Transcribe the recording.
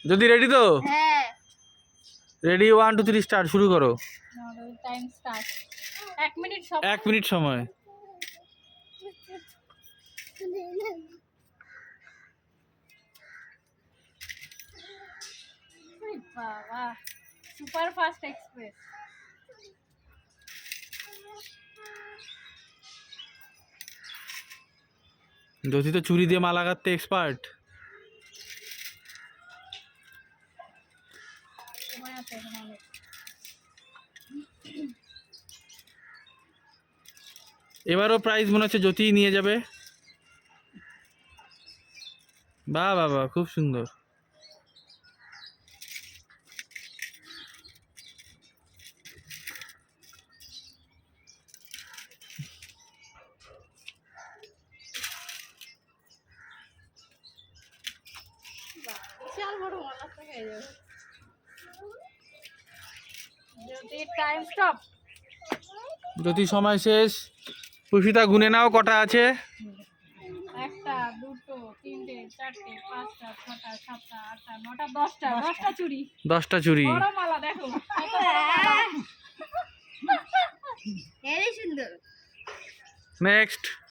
যদি রেডি তো? হ্যাঁ রেডি 1 2 3 স্টার্ট, শুরু করো। Time start. 1 মিনিট 1 মিনিট সময়। বাবা সুপার ফাস্ট এক্সপ্রেস। জ্যোতি তো চুরি দিয়ে মালা গাঁথতে এক্সপার্ট। সময় আছে এখন অনেক। এবারও প্রাইজ মনে হচ্ছে জ্যোতি নিয়ে যাবে। বাহ বাহ বাহ, খুব সুন্দর। বিশাল বড় মালা থেকে যাবে। যদি টাইম স্টপ। জ্যোতি সময় শেষ। পুষ্পিতা গুনে নাও কটা আছে। 1 টা 2 টো 3 টে 4 টে 5 টা 6 টা 7 টা 8 টা 9 টা 10 টা 10 টা চুড়ি। 10টা চুরি। বড় মালা দেখো কত বড় মালা। এই সুন্দর। নেক্সট।